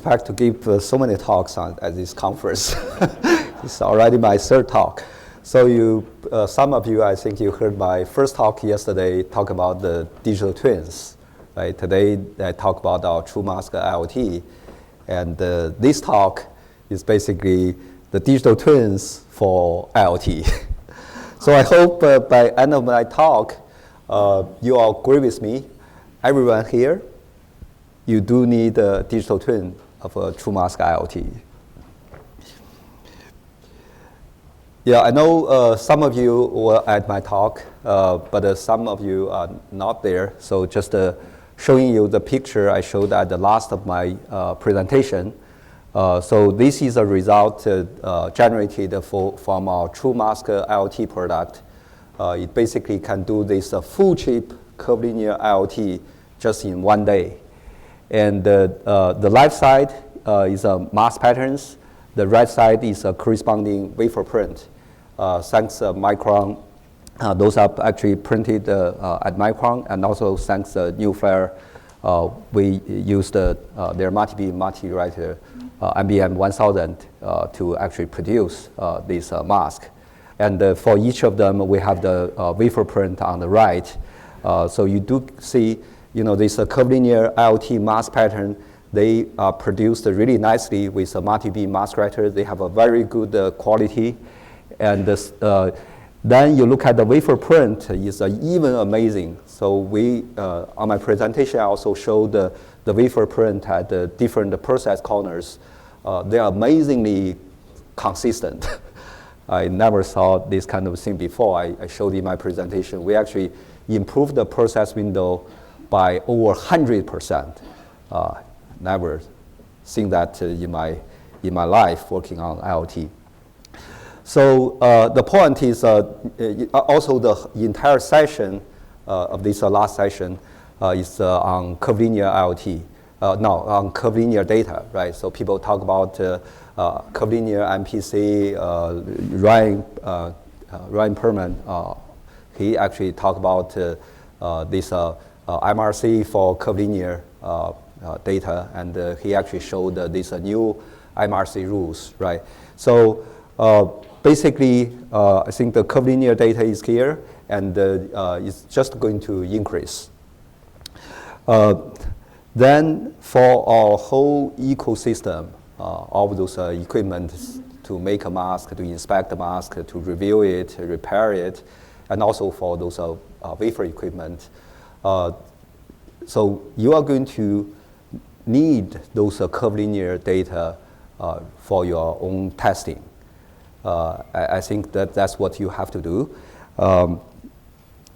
In fact, to give so many talks at this conference. It's already my third talk. So some of you, I think you heard my first talk yesterday, talk about the digital twins. Right? Today, I talk about our true mask IoT. And this talk is basically the digital twins for IoT. So I hope by the end of my talk, you all agree with me. Everyone here, you do need a digital twin of a true mask IoT. Yeah, I know some of you were at my talk, but some of you are not there. So just showing you the picture I showed at the last of my presentation. So this is a result generated from our true mask IoT product. It basically can do this full chip curvilinear IoT just in one day. And the left side is mask patterns. The right side is a corresponding wafer print. Thanks Micron, those are actually printed at Micron, and also thanks New Flare, we used their multi-beam multi-writer MBM 1000 to actually produce this mask. And for each of them, we have the wafer print on the right. So you do see, this curvilinear IoT mask pattern. They are produced really nicely with a multi-beam mask writer. They have a very good quality. And then you look at the wafer print, it's even amazing. So on my presentation, I also showed the wafer print at the different process corners. They are amazingly consistent. I never saw this kind of thing before. I showed in my presentation. We actually improved the process window by over 100%. Never seen that in my life working on IoT. So the point is also the entire session of this last session is on curvilinear IoT. On curvilinear data, right? So people talk about curvilinear MPC. Ryan Perman, he actually talked about this MRC for curvilinear data, and he actually showed these new MRC rules, right? So basically, I think the curvilinear data is here, and it's just going to increase. Then for our whole ecosystem, all of those equipment to make a mask, to inspect the mask, to review it, repair it, and also for those wafer equipment. So you are going to need those curvilinear data for your own testing. I think that's what you have to do.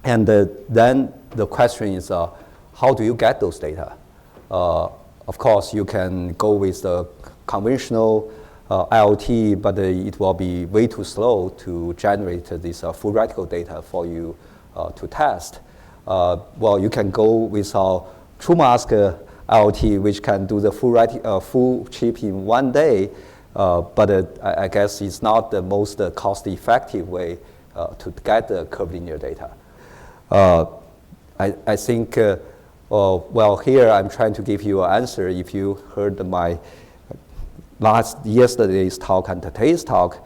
And then the question is, how do you get those data? Of course, you can go with the conventional IoT, but it will be way too slow to generate this full reticle data for you to test. Well, you can go with our true mask IoT, which can do the full chip in one day, but I guess it's not the most cost-effective way to get the curvilinear data. I think, well, here I'm trying to give you an answer. If you heard my yesterday's talk and today's talk,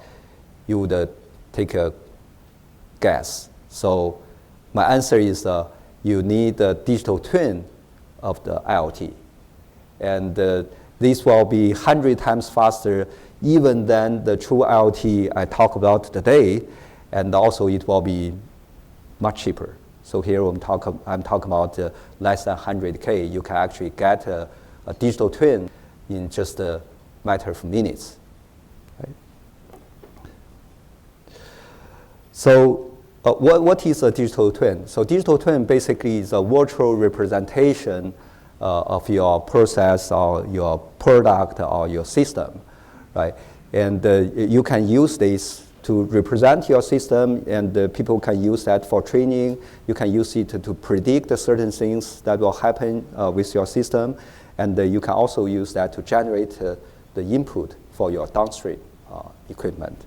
you would take a guess. So my answer is you need a digital twin of the IoT. And this will be 100 times faster even than the true IoT I talk about today, and also it will be much cheaper. So here I'm talking about less than 100K. You can actually get a digital twin in just a matter of minutes. Right? So what is a digital twin? So digital twin basically is a virtual representation of your process or your product or your system, right? And you can use this to represent your system, and people can use that for training. You can use it to predict certain things that will happen with your system, and you can also use that to generate the input for your downstream equipment.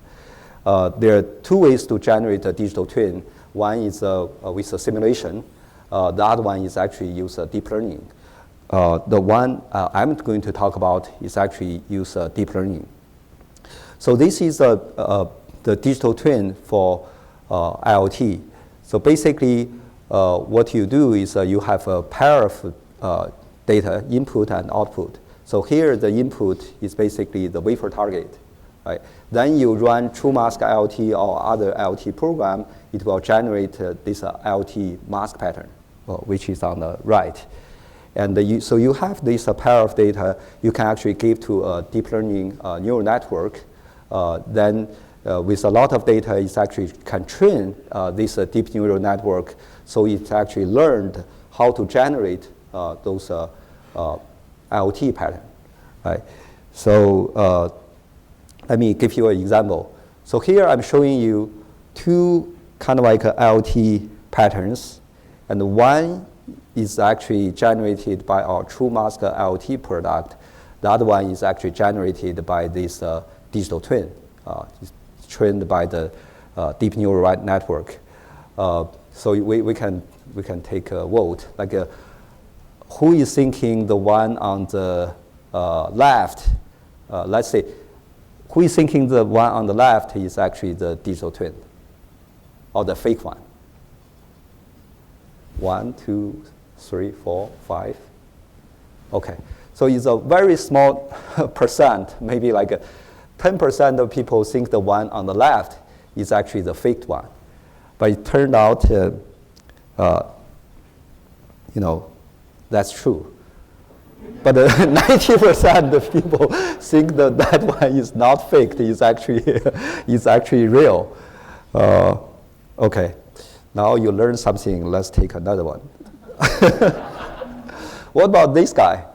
There are two ways to generate a digital twin. One is with a simulation. The other one is actually use deep learning. the one I'm going to talk about is actually use deep learning. So this is the digital twin for IoT. So basically, what you do is you have a pair of data, input and output. So here the input is basically the wafer target, right? Then you run TrueMask IoT or other IoT program, it will generate this IoT mask pattern, which is on the right. And so you have this pair of data you can actually give to a deep learning neural network. Then with a lot of data, it actually can train this deep neural network, so it's actually learned how to generate those IoT pattern, right? So let me give you an example. So here I'm showing you two kind of like IoT patterns, and one is actually generated by our TrueMask IoT product. The other one is actually generated by this digital twin. It's trained by the deep neural network. So we can take a vote. Like who is thinking the one on the left? Let's say who is thinking the one on the left is actually the digital twin, or the fake one? 1, 2, 3, 4, 5. Okay, so it's a very small percent, maybe like 10% of people think the one on the left is actually the faked one. But it turned out, that's true. But 90% of people think that that one is not faked, is actually real. Okay, now you learn something, let's take another one. What about this guy?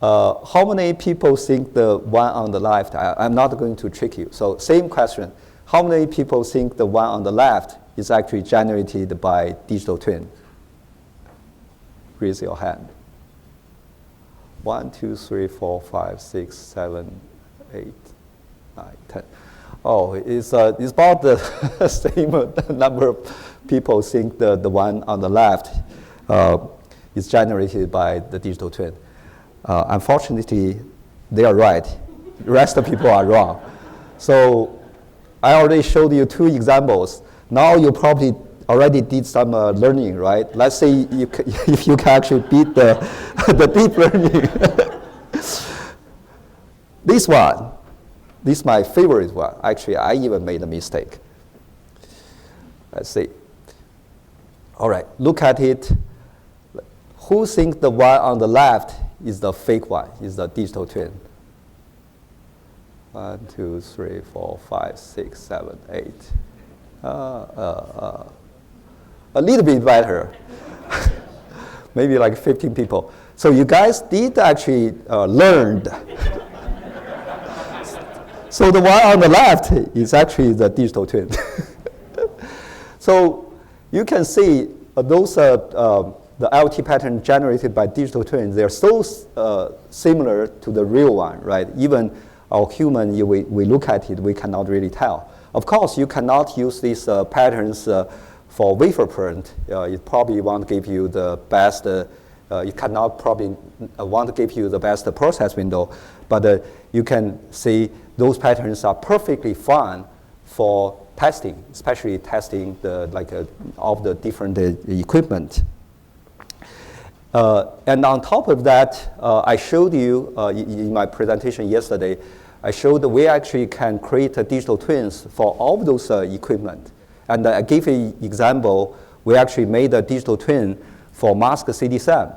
How many people think the one on the left? I'm not going to trick you. So same question. How many people think the one on the left is actually generated by digital twin? Raise your hand. 1, 2, 3, 4, 5, 6, 7, 8, 9, 10. Oh, it's about the same number of people think the one on the left is generated by the digital twin. Unfortunately, they are right. The rest of people are wrong. So I already showed you two examples. Now you probably already did some learning, right? Let's say if you can actually beat the deep learning. This one, this is my favorite one. Actually, I even made a mistake. Let's see. All right, look at it. Who thinks the one on the left is the fake one, is the digital twin? 1, 2, 3, 4, 5, 6, 7, 8. A little bit better. Maybe like 15 people. So you guys did actually learn. So the one on the left is actually the digital twin. So you can see those the IoT pattern generated by digital twins, they're so similar to the real one, right? Even our human, we look at it, we cannot really tell. Of course, you cannot use these patterns for wafer print. It probably won't give you the best, it cannot probably want to give you the best process window, but you can see those patterns are perfectly fine for testing, especially testing of the different equipment. And on top of that, I showed you in my presentation yesterday, I showed that we actually can create digital twins for all of those equipment. And I gave an example, we actually made a digital twin for mask CD-SAM,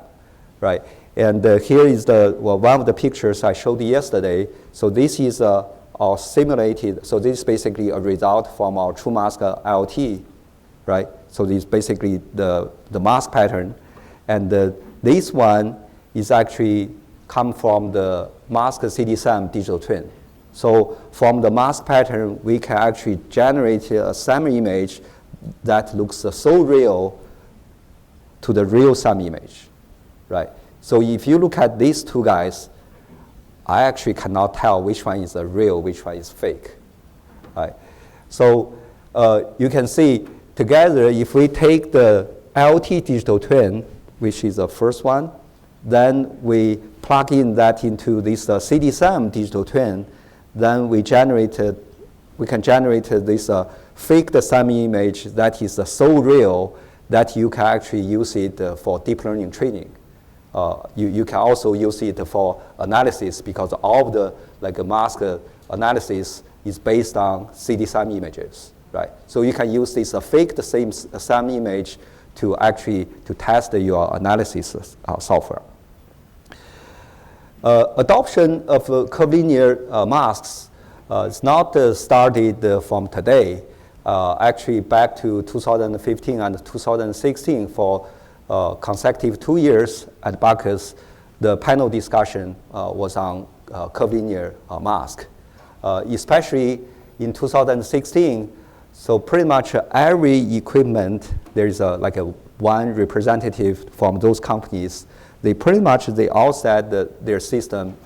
right? And here is one of the pictures I showed yesterday. So this is our simulated, so this is basically a result from our TrueMask IoT, right? So this is basically the mask pattern. And this one is actually come from the mask CD-SAM digital twin. So from the mask pattern, we can actually generate a SAM image that looks so real to the real SAM image, right? So if you look at these two guys, I actually cannot tell which one is real, which one is fake, right? So you can see together, if we take the IoT digital twin, which is the first one, Then we plug in that into this CDSAM digital twin. Then we can generate this fake SAM image that is so real that you can actually use it for deep learning training. You can also use it for analysis because all of the mask analysis is based on CDSAM images, right? So you can use this fake SAM image to actually test your analysis software. Adoption of curvilinear masks is not started from today. Actually, back to 2015 and 2016, for consecutive 2 years at Bacchus, the panel discussion was on curvilinear mask. Especially in 2016, so pretty much every equipment, there's one representative from those companies. They all said that their system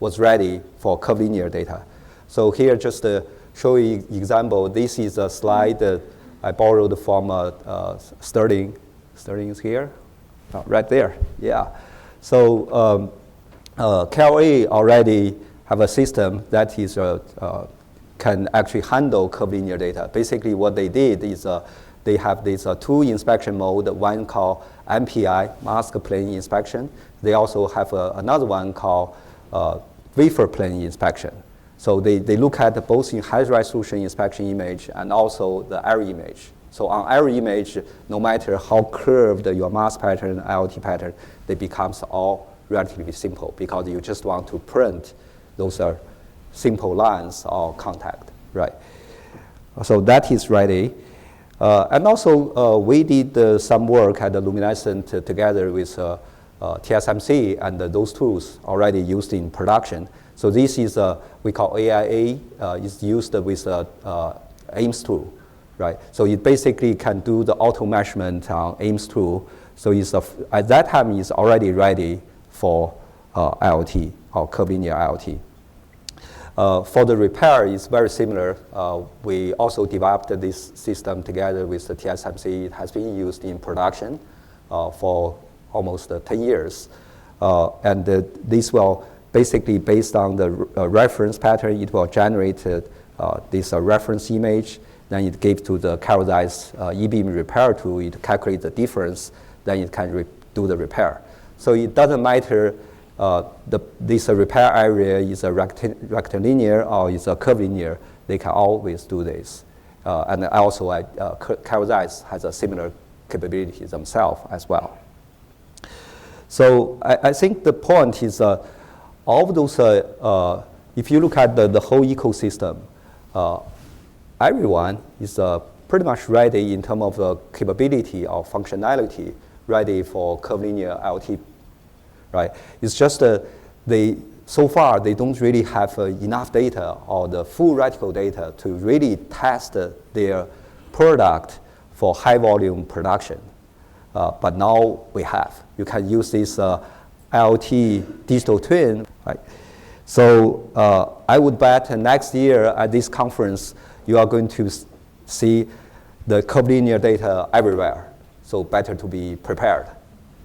was ready for curvilinear data. So here, just to show you an example, this is a slide that I borrowed from Sterling. Sterling is here, right there, yeah. So KLA already have a system that is can actually handle curvilinear data. Basically, what they did is they have this two inspection mode, one called MPI, mask plane inspection. They also have another one called wafer plane inspection. So they look at both in high resolution inspection image and also the error image. So on error image, no matter how curved your mask pattern, IoT pattern, they becomes all relatively simple because you just want to print those are simple lines or contact, right? So that is ready. And also, we did some work at the Luminescent together with TSMC, and those tools already used in production. So this is we call AIA, is used with Ames tool, right? So it basically can do the auto measurement on Ames tool. So it's at that time, it's already ready for IoT or curvilinear IoT. For the repair, it's very similar. We also developed this system together with the TSMC. It has been used in production for almost 10 years. And this will basically, based on the reference pattern, it will generate this reference image. Then it gives to the Carol Zeiss E-beam repair tool. It calculates the difference. Then it can do the repair. So it doesn't matter this repair area is a rectilinear or is a curvilinear. They can always do this. And also, Carol Zeiss has a similar capability themselves as well. So I think the point is all of those, if you look at the whole ecosystem, everyone is pretty much ready in terms of the capability or functionality, ready for curvilinear IoT, right? It's just so far they don't really have enough data or the full radical data to really test their product for high volume production. But now we have. You can use this IoT digital twin, right? So I would bet next year at this conference, you are going to see the curvilinear data everywhere. So better to be prepared.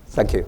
Thank you.